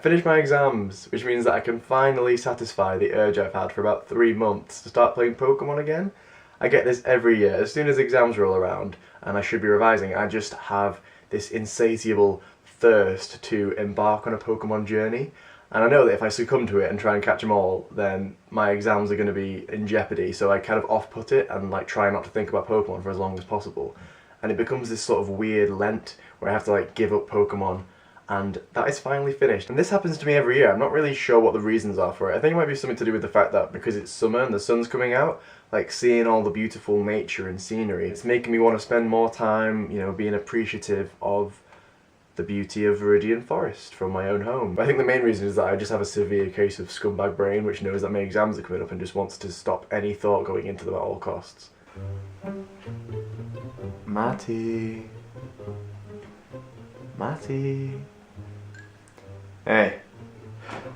finished my exams, which means that I can finally satisfy the urge I've had for about 3 months to start playing Pokemon again. I get this every year. As soon as exams roll around and I should be revising, I just have this insatiable thirst to embark on a Pokemon journey. And I know that if I succumb to it and try and catch them all, then my exams are going to be in jeopardy, so I kind of off-put it and like try not to think about Pokemon for as long as possible. And it becomes this sort of weird Lent where I have to like give up Pokemon, and that is finally finished. And this happens to me every year. I'm not really sure what the reasons are for it. I think it might be something to do with the fact that because it's summer and the sun's coming out, like seeing all the beautiful nature and scenery, it's making me want to spend more time, you know, being appreciative of the beauty of Viridian Forest from my own home. But I think the main reason is that I just have a severe case of scumbag brain, which knows that my exams are coming up and just wants to stop any thought going into them at all costs. Matty. Matty. Hey.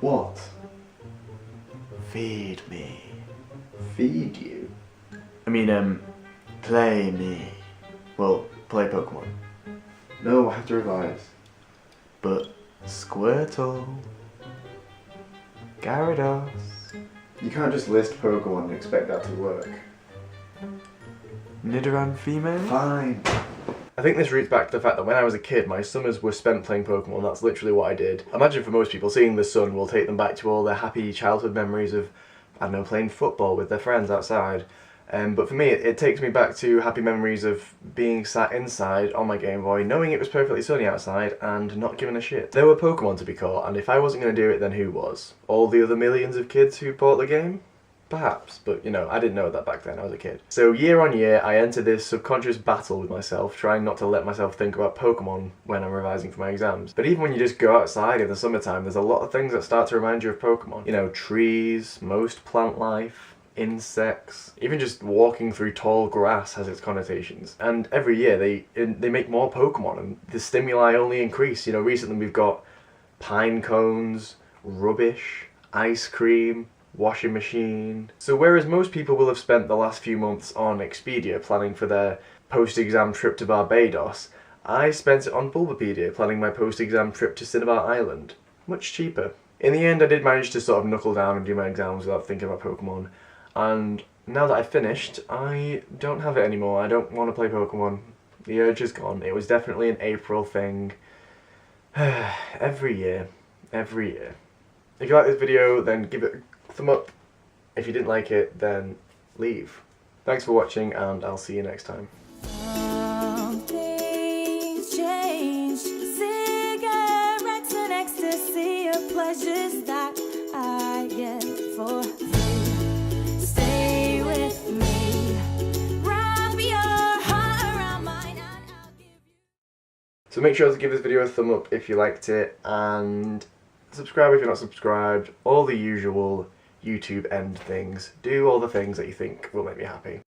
What? Feed me. Feed you? I mean, play me. Well, play Pokemon. No, I have to revise. But Squirtle, Gyarados. You can't just list Pokemon and expect that to work. Nidoran female? Fine. I think this roots back to the fact that when I was a kid, my summers were spent playing Pokemon. That's literally what I did. I imagine for most people, seeing the sun will take them back to all their happy childhood memories of, I don't know, playing football with their friends outside. But for me, it takes me back to happy memories of being sat inside on my Game Boy, knowing it was perfectly sunny outside, and not giving a shit. There were Pokemon to be caught, and if I wasn't going to do it, then who was? All the other millions of kids who bought the game? Perhaps, but you know, I didn't know that back then, I was a kid. So year on year, I enter this subconscious battle with myself, trying not to let myself think about Pokemon when I'm revising for my exams. But even when you just go outside in the summertime, there's a lot of things that start to remind you of Pokemon. You know, trees, most plant life, insects, even just walking through tall grass has its connotations. And every year they make more Pokemon and the stimuli only increase. You know, recently we've got pine cones, rubbish, ice cream, washing machine. So whereas most people will have spent the last few months on Expedia planning for their post-exam trip to Barbados, I spent it on Bulbapedia planning my post-exam trip to Cinnabar Island. Much cheaper. In the end I did manage to sort of knuckle down and do my exams without thinking about Pokemon. And now that I've finished, I don't have it anymore. I don't want to play Pokemon. The urge is gone. It was definitely an April thing. Every year. Every year. If you like this video, then give it a thumb up. If you didn't like it, then leave. Thanks for watching, and I'll see you next time. Things change. Cigarettes and ecstasy are pleasures that I get for free. Stay with me. Wrap your heart around mine and I'll give you. So make sure to give this video a thumb up if you liked it, and subscribe if you're not subscribed. All the usual YouTube end things. Do all the things that you think will make me happy.